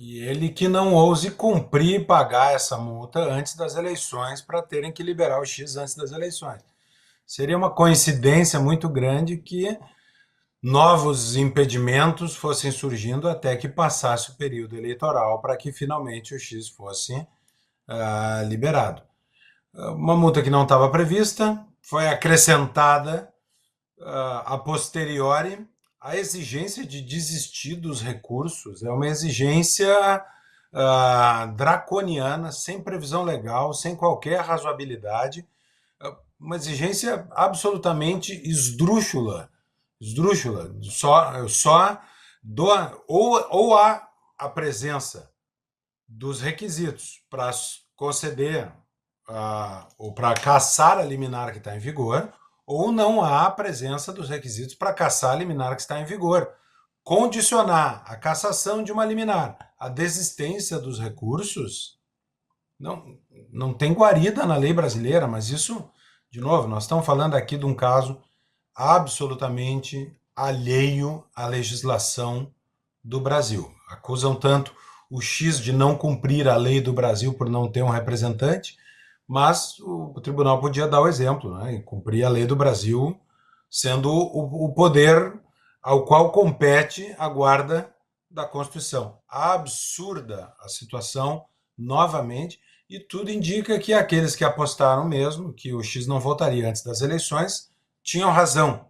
E ele que não ouse cumprir e pagar essa multa antes das eleições para terem que liberar o X antes das eleições. Seria uma coincidência muito grande que novos impedimentos fossem surgindo até que passasse o período eleitoral para que finalmente o X fosse liberado. Uma multa que não estava prevista foi acrescentada a posteriori. A exigência de desistir dos recursos é uma exigência draconiana, sem previsão legal, sem qualquer razoabilidade, uma exigência absolutamente esdrúxula, esdrúxula, só ou há a presença dos requisitos para conceder ou para cassar a liminar que está em vigor, ou não há a presença dos requisitos para cassar a liminar que está em vigor. Condicionar a cassação de uma liminar à desistência dos recursos não tem guarida na lei brasileira, mas isso, de novo, nós estamos falando aqui de um caso absolutamente alheio à legislação do Brasil. Acusam tanto o X de não cumprir a lei do Brasil por não ter um representante, mas o tribunal podia dar o exemplo, né, e cumprir a lei do Brasil, sendo o poder ao qual compete a guarda da Constituição. Absurda a situação, novamente, e tudo indica que aqueles que apostaram mesmo que o X não votaria antes das eleições tinham razão.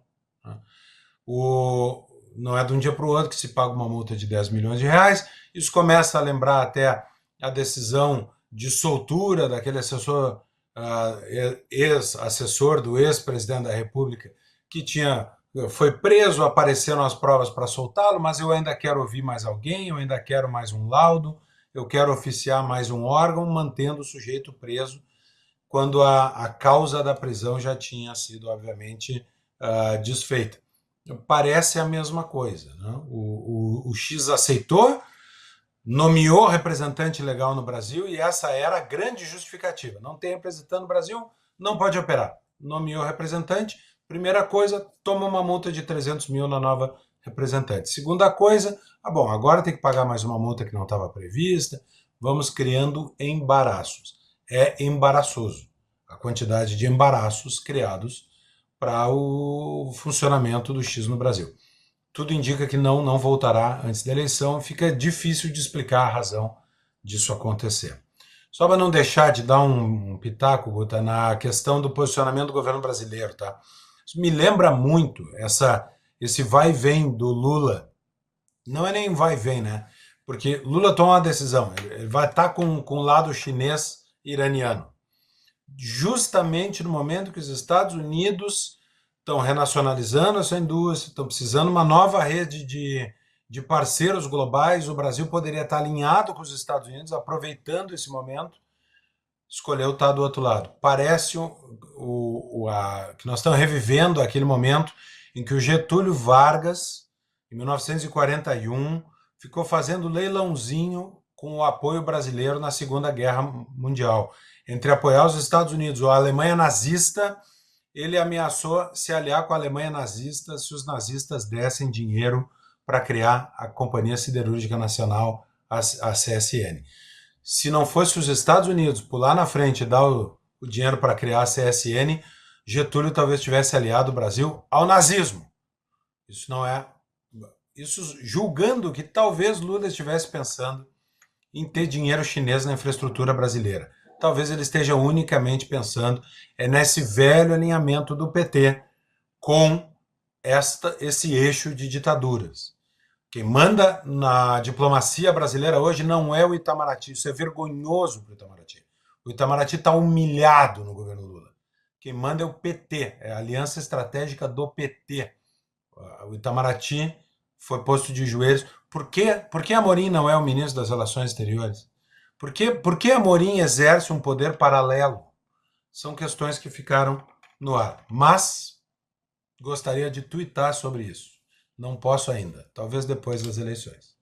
Não é de um dia para o outro que se paga uma multa de 10 milhões de reais. Isso começa a lembrar até a decisão de soltura daquele assessor, ex-assessor do ex-presidente da República, que foi preso, apareceram as provas para soltá-lo, mas eu ainda quero ouvir mais alguém, eu ainda quero mais um laudo, eu quero oficiar mais um órgão, mantendo o sujeito preso, quando a causa da prisão já tinha sido, obviamente, desfeita. Parece a mesma coisa, né? O X aceitou, nomeou representante legal no Brasil e essa era a grande justificativa. Não tem representante no Brasil, não pode operar. Nomeou representante, primeira coisa, toma uma multa de 300 mil na nova representante. Segunda coisa, bom, agora tem que pagar mais uma multa que não estava prevista, vamos criando embaraços. É embaraçoso a quantidade de embaraços criados para o funcionamento do X no Brasil. Tudo indica que não voltará antes da eleição, fica difícil de explicar a razão disso acontecer. Só para não deixar de dar um pitaco, Guta, na questão do posicionamento do governo brasileiro, tá? Isso me lembra muito esse vai e vem do Lula. Não é nem vai e vem, né? Porque Lula toma uma decisão, ele vai estar com o lado chinês iraniano. Justamente no momento que os Estados Unidos estão renacionalizando essa indústria, estão precisando de uma nova rede de parceiros globais, o Brasil poderia estar alinhado com os Estados Unidos, aproveitando esse momento, escolheu estar do outro lado. Parece que nós estamos revivendo aquele momento em que o Getúlio Vargas, em 1941, ficou fazendo leilãozinho com o apoio brasileiro na Segunda Guerra Mundial. Entre apoiar os Estados Unidos ou a Alemanha nazista, ele ameaçou se aliar com a Alemanha nazista se os nazistas dessem dinheiro para criar a Companhia Siderúrgica Nacional, a CSN. Se não fosse os Estados Unidos pular na frente e dar o dinheiro para criar a CSN, Getúlio talvez tivesse aliado o Brasil ao nazismo. Isso não é... Isso julgando que talvez Lula estivesse pensando em ter dinheiro chinês na infraestrutura brasileira. Talvez ele esteja unicamente pensando nesse velho alinhamento do PT com esse eixo de ditaduras. Quem manda na diplomacia brasileira hoje não é o Itamaraty, isso é vergonhoso para o Itamaraty. O Itamaraty está humilhado no governo Lula. Quem manda é o PT, é a aliança estratégica do PT. O Itamaraty foi posto de joelhos. Por que Amorim não é o ministro das Relações Exteriores? Por que Amorim exerce um poder paralelo? São questões que ficaram no ar. Mas gostaria de tuitar sobre isso. Não posso ainda. Talvez depois das eleições.